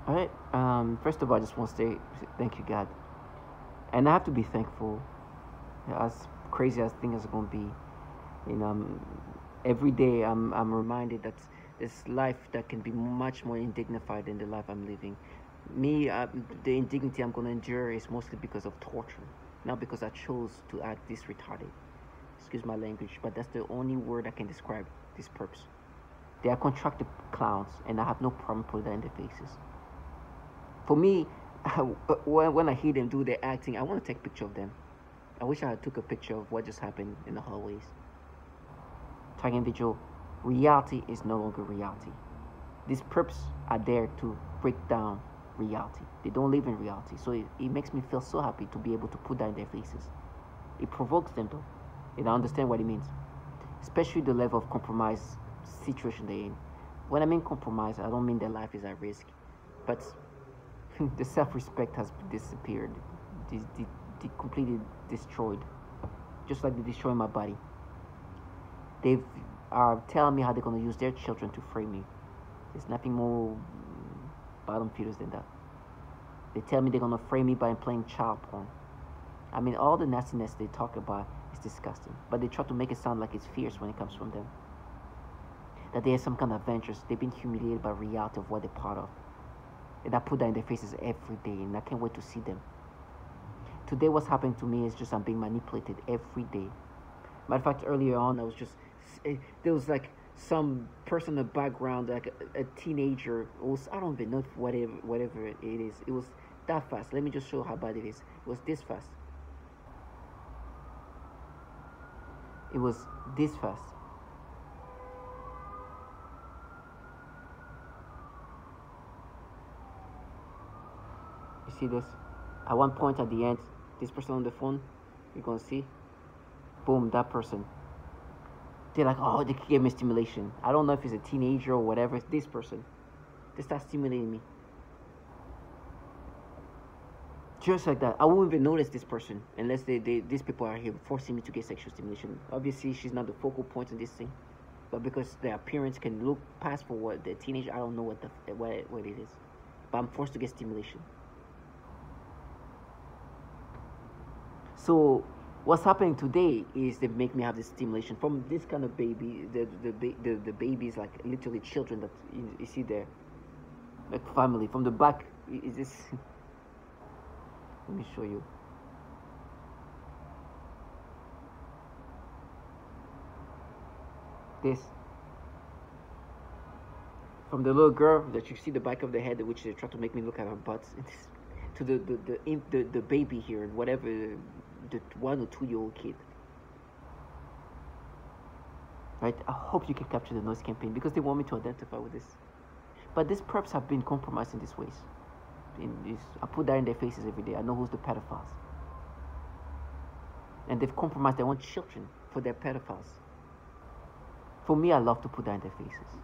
All right. First of all, I just want to say thank you, God, and I have to be thankful. As crazy as things are going to be, you know, every day I'm reminded that this life that can be much more indignified than the life I'm living. Me, the indignity I'm going to endure is mostly because of torture, not because I chose to act this retarded. Excuse my language, but that's the only word I can describe these perps. They are contracted clowns, and I have no problem putting that in their faces. For me, when I hear them do their acting, I want to take a picture of them. I wish I had took a picture of what just happened in the hallways. Target individual, reality is no longer reality. These perps are there to break down reality. They don't live in reality. So it makes me feel so happy to be able to put that in their faces. It provokes them though. And I understand what it means. Especially the level of compromise situation they're in. When I mean compromise, I don't mean their life is at risk. But the self-respect has disappeared. They completely destroyed. Just like they destroyed my body. They are telling me how they're going to use their children to frame me. There's nothing more bottom feeders than that. They tell me they're going to frame me by playing child porn. I mean, all the nastiness they talk about is disgusting. But they try to make it sound like it's fierce when it comes from them. That they are some kind of adventures. They've been humiliated by reality of what they're part of. And I put that in their faces every day, and I can't wait to see them. Today, what's happening to me is just I'm being manipulated every day. Matter of fact, earlier on, I was just, there was like some person in the background, like a teenager. It was, I don't even know whatever it is. It was that fast. Let me just show how bad it is. It was this fast. It was this fast. You see this? At one point at the end, this person on the phone, you're gonna see, boom, that person. They're like, oh, they gave me stimulation. I don't know if it's a teenager or whatever. It's this person. They start stimulating me. Just like that. I won't even notice this person unless these people are here forcing me to get sexual stimulation. Obviously, she's not the focal point in this thing. But because their appearance can look past for what the teenager, I don't know what it is. But I'm forced to get stimulation. So what's happening today is they make me have this stimulation from this kind of baby. The babies, like literally children that you see there, like family. From the back is this. Let me show you. This. From the little girl that you see the back of the head, which they try to make me look at her butt, to the baby here, whatever, the 1 or 2 year old kid. Right? I hope you can capture the noise campaign because they want me to identify with this. But these perps have been compromised in these ways. I put that in their faces every day. I know who's the pedophiles. And they've compromised their own children for their pedophiles. For me, I love to put that in their faces.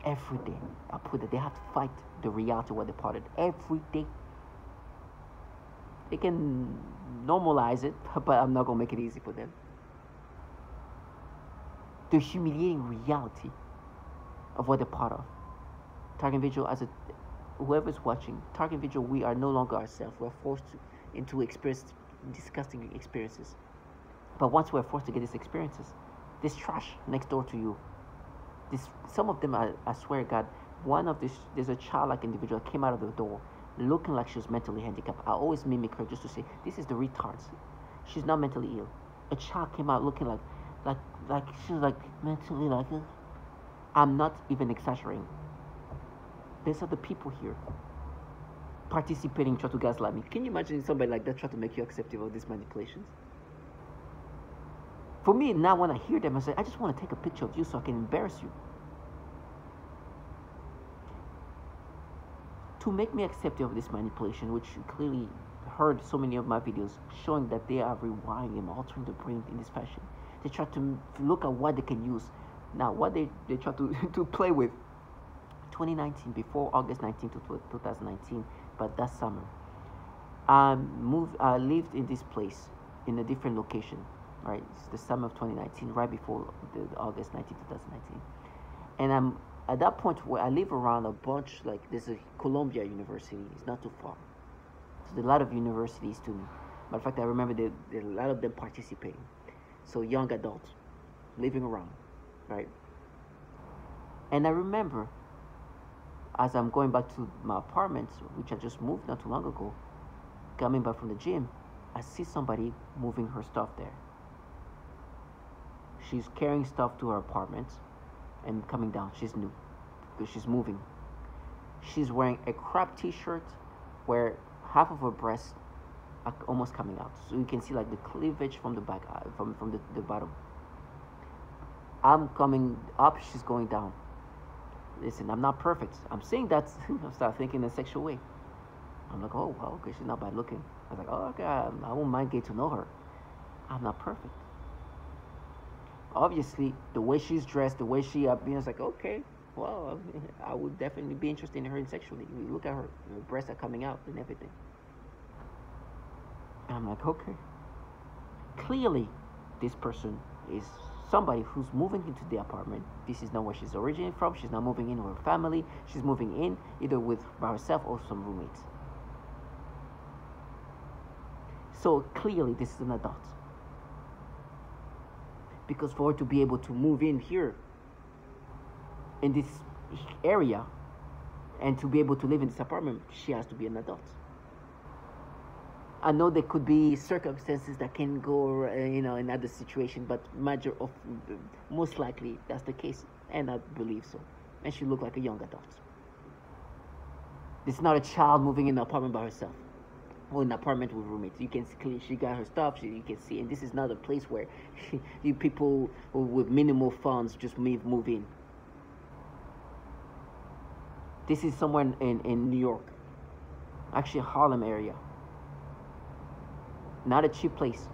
Every day. I put that they have to fight the reality of what they're part of every day. They can normalize it, but I'm not going to make it easy for them. The humiliating reality of what they're part of. Target individual, whoever's watching, target individual, we are no longer ourselves. We're forced into disgusting experiences. But once we're forced to get these experiences, this trash next door to you, some of them, I swear God, there's a childlike individual that came out of the door looking like she was mentally handicapped. I always mimic her just to say, this is the retards. She's not mentally ill. A child came out looking like she's like mentally like, I'm not even exaggerating. These are the people here participating, try to gaslight me. Can you imagine somebody like that try to make you accepting of these manipulations? For me, now when I hear them, I say, I just want to take a picture of you so I can embarrass you. To make me accepting of this manipulation, which you clearly heard so many of my videos showing that they are rewiring and altering the brain in this fashion. They try to look at what they can use. Now, what they try to play with 2019, before August 19 to 2019, but that summer, I lived in this place in a different location, right? It's the summer of 2019, right before the August 19, 2019. And at that point where I live around a bunch, like there's a Columbia University, it's not too far. So there's a lot of university students. Matter of fact, I remember there a lot of them participating. So young adults living around, right? And I remember as I'm going back to my apartment, which I just moved not too long ago, coming back from the gym, I see somebody moving her stuff there. She's carrying stuff to her apartment and coming down. She's new because she's moving. She's wearing a crop t-shirt where half of her breasts are almost coming out. So you can see like the cleavage from the back, from the bottom. I'm coming up, she's going down. Listen, I'm not perfect. I'm saying that, I start thinking in a sexual way. I'm like, oh, well, okay, she's not bad looking. I was like, oh, okay, I won't mind getting to know her. I'm not perfect. Obviously, the way she's dressed, the way she, it's like, okay, well, I would definitely be interested in her sexually. You look at her breasts are coming out and everything. And I'm like, okay. Clearly, this person is somebody who's moving into the apartment. This is not where she's originating from. She's not moving in with her family. She's moving in either by herself or some roommates. So clearly, this is an adult. Because for her to be able to move in here, in this area, and to be able to live in this apartment, she has to be an adult. I know there could be circumstances that can go, in other situation, but most likely that's the case, and I believe so. And she looked like a young adult. This is not a child moving in an apartment by herself, or in an apartment with roommates. You can see she got her stuff. You can see, and this is not a place where you people with minimal funds just move in. This is somewhere in New York, actually Harlem area. Not a cheap place.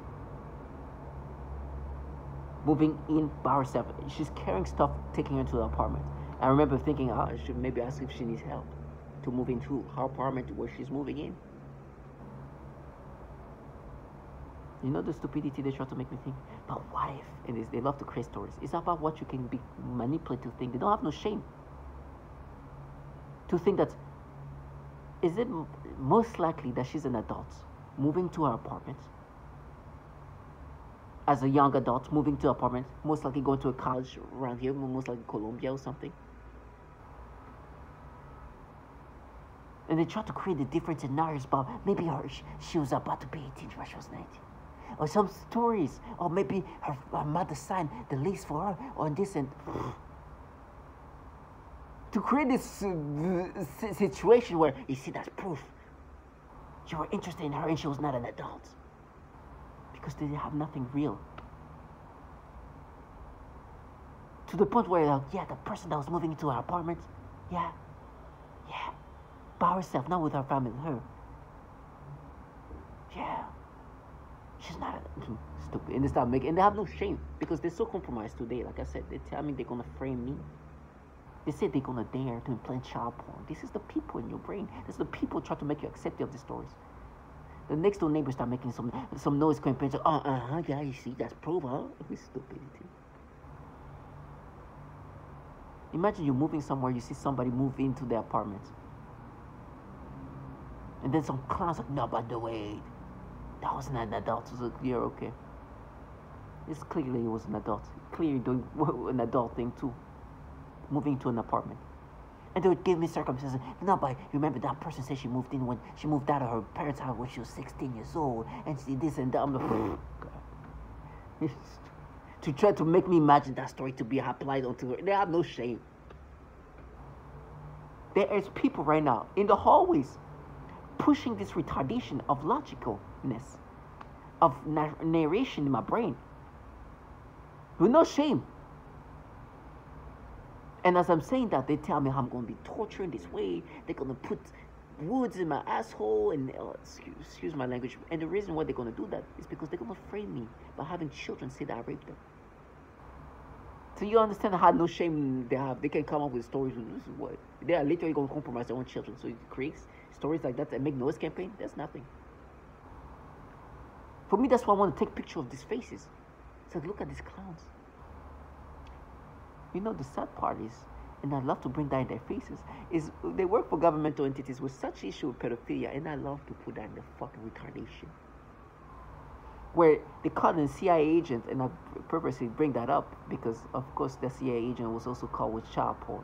Moving in by herself. She's carrying stuff, taking her to the apartment. I remember thinking, I should maybe ask if she needs help to move into her apartment where she's moving in. You know the stupidity they try to make me think? But what if? And they love to create stories. It's about what you can be manipulated to think. They don't have no shame. To think that, is it most likely that she's an adult moving to her apartment? As a young adult moving to an apartment, most likely going to a college around here, most likely Columbia or something. And they try to create the different scenarios about maybe she was about to be 18 when she was 19. Or some stories, or maybe her mother signed the lease for her, or this and... To create this situation where, you see, that's proof. You were interested in her and she was not an adult. Because they have nothing real. To the point where, the person that was moving into her apartment, by herself, not with her family, her. Yeah. She's not stupid. And they start making, and they have no shame because they're so compromised today. Like I said, they tell me they're gonna frame me. They say they're gonna dare to implant child porn. This is the people in your brain. This is the people try to make you accept of these stories. The next door neighbors start making some noise, going, yeah, you see, that's proof, huh? It's stupidity. Imagine you're moving somewhere, you see somebody move into their apartment. And then some clowns like, no, but wait, that wasn't an adult. So you're okay. It's clearly it was an adult. Clearly doing an adult thing too. Moving to an apartment. And they would give me circumstances. No, but remember that person said she moved in when she moved out of her parents' house when she was 16 years old. And she this and that. I'm like, oh, God. To try to make me imagine that story to be applied onto her. They have no shame. There is people right now in the hallways pushing this retardation of logicalness, of narration in my brain. With no shame. And as I'm saying that, they tell me how I'm going to be tortured this way. They're going to put woods in my asshole and, excuse my language. And the reason why they're going to do that is because they're going to frame me by having children say that I raped them. So you understand how no shame they have. They can come up with stories. This is what they are literally going to compromise their own children. So it creates stories like that and make noise campaign. That's nothing. For me, that's why I want to take picture of these faces. So look at these clowns. You know, the sad part is, and I love to bring that in their faces, is they work for governmental entities with such issue with pedophilia, and I love to put that in the fucking retardation. Where they caught a CIA agent, and I purposely bring that up because, of course, the CIA agent was also caught with child porn,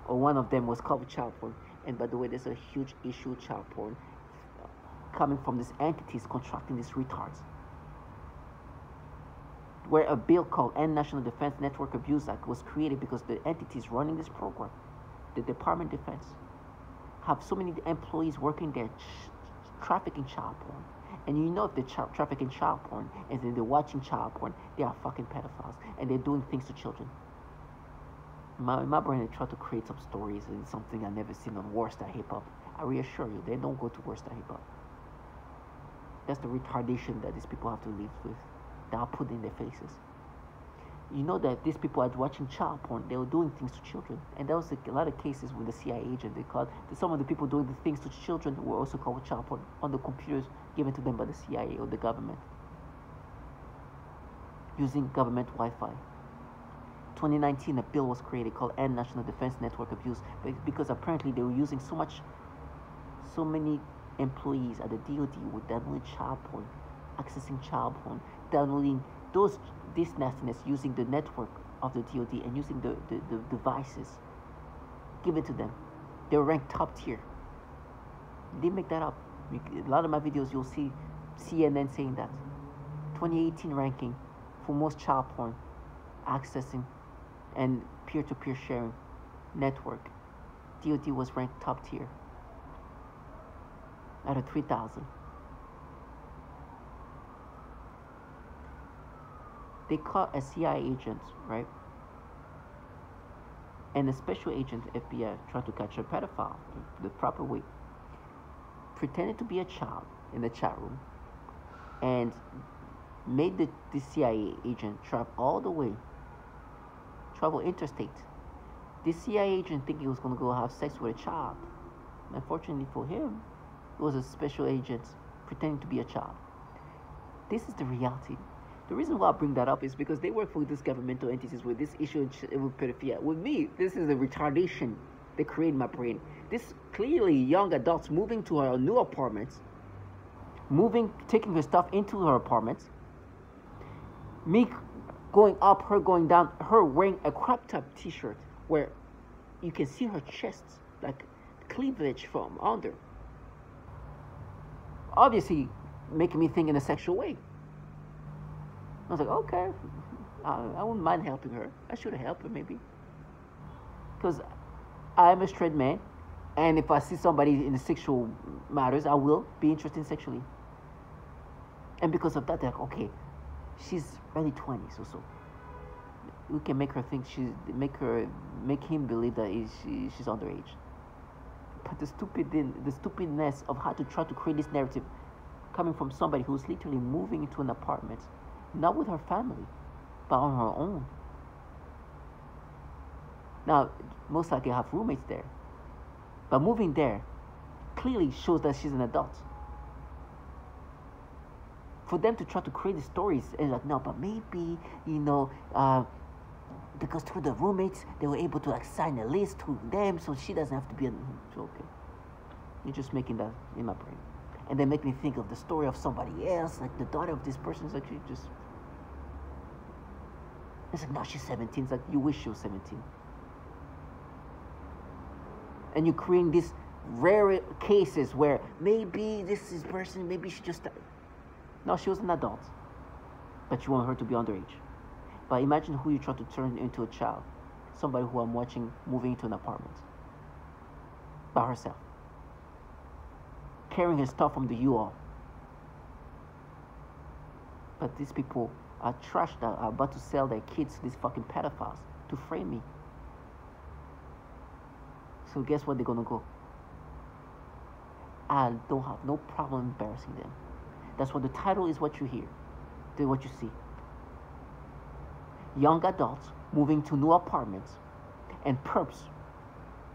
or one of them was caught with child porn. And by the way, there's a huge issue with child porn coming from these entities contracting these retards. Where a bill called End National Defense Network Abuse Act was created because the entities running this program, the Department of Defense, have so many employees working there trafficking child porn. And you know, if they're trafficking child porn and then they're watching child porn, they are fucking pedophiles and they're doing things to children. My brain tried to create some stories and something I've never seen on Worst at Hip Hop. I reassure you, they don't go to Worst at Hip Hop. That's the retardation that these people have to live with, that are put in their faces. You know that these people are watching child porn, they were doing things to children. And there was a lot of cases with the CIA agent, they called, some of the people doing the things to children were also called child porn on the computers given to them by the CIA or the government, using government Wi-Fi. 2019, a bill was created called End National Defense Network Abuse, because apparently they were using so many employees at the DoD with downloading child porn, accessing child porn, downloading this nastiness using the network of the DoD and using the devices given to them. They were ranked top tier. They make that up. A lot of my videos you'll see CNN saying that. 2018 ranking for most child porn accessing and peer-to-peer sharing network. DoD was ranked top tier out of 3,000. They caught a CIA agent, right? And a special agent, FBI, trying to catch a pedophile the proper way. Pretended to be a child in the chat room and made the CIA agent travel interstate. This CIA agent thinking he was going to go have sex with a child. Unfortunately for him, it was a special agent pretending to be a child. This is the reality. The reason why I bring that up is because they work for these governmental entities with this issue with pedophilia. With me, this is a retardation they create in my brain. This clearly young adults moving to her new apartments, taking her stuff into her apartments, me going up, her going down, her wearing a crop top t-shirt where you can see her chest, like cleavage from under. Obviously making me think in a sexual way. I was like, okay, I wouldn't mind helping her. I should have helped her maybe. Because I'm a straight man, and if I see somebody in the sexual matters, I will be interested sexually. And because of that, they're like, okay, she's early 20s or so. We can make her think make him believe that she's underage. But the stupidness of how to try to create this narrative coming from somebody who's literally moving into an apartment, not with her family, but on her own. Now, most likely have roommates there. But moving there clearly shows that she's an adult. For them to try to create the stories and like, no, but maybe, because through the roommates, they were able to assign a list to them, so she doesn't have to be okay. You're just making that in my brain. And then make me think of the story of somebody else, like the daughter of this person is actually just... It's like, no, she's 17. It's like, you wish she was 17. And you're creating these rare cases where maybe this is person, maybe she just... No, she was an adult. But you want her to be underage. But imagine who you try to turn into a child. Somebody who I'm watching moving into an apartment. By herself. Carrying her stuff from the U-Haul. But these people are trash that are about to sell their kids to these fucking pedophiles to frame me. So guess where they're gonna go? I don't have no problem embarrassing them. That's what the title is, what you hear. This is what you see. Young adults moving to new apartments and perps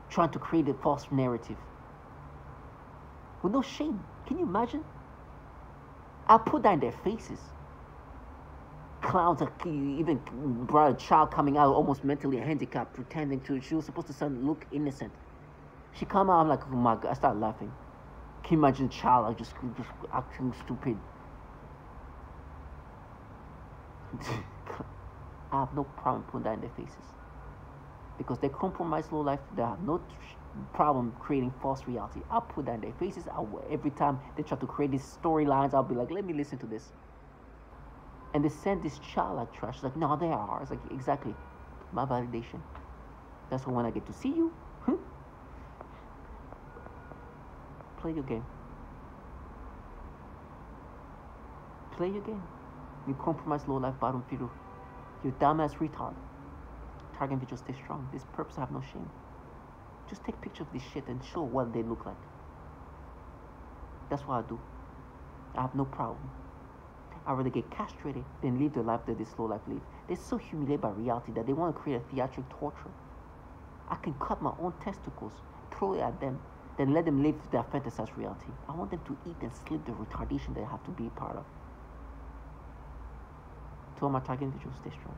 trying to create a false narrative. With no shame. Can you imagine? I'll put that in their faces. clowns are even brought a child coming out almost mentally handicapped, pretending to. She was supposed to look innocent. She come out, I'm like, oh my god, I start laughing. Can you imagine a child like just acting stupid? I have no problem putting that in their faces. Because they compromise low life, they have no problem creating false reality. I'll put that in their faces. Every time they try to create these storylines, I'll be like, let me listen to this. And they send this child like trash. It's like, no, they are. It's like, exactly. My validation. That's when I get to see you. Play your game. Play your game. You compromise low life bottom feeder. You dumbass retard. Target video, stay strong. These perps have no shame. Just take picture of this shit and show what they look like. That's what I do. I have no problem. I'd rather get castrated than live the life that this slow life live. They're so humiliated by reality that they want to create a theatric torture. I can cut my own testicles, throw it at them, then let them live their fantasized reality. I want them to eat and sleep the retardation they have to be part of. To all my target individuals, stay strong.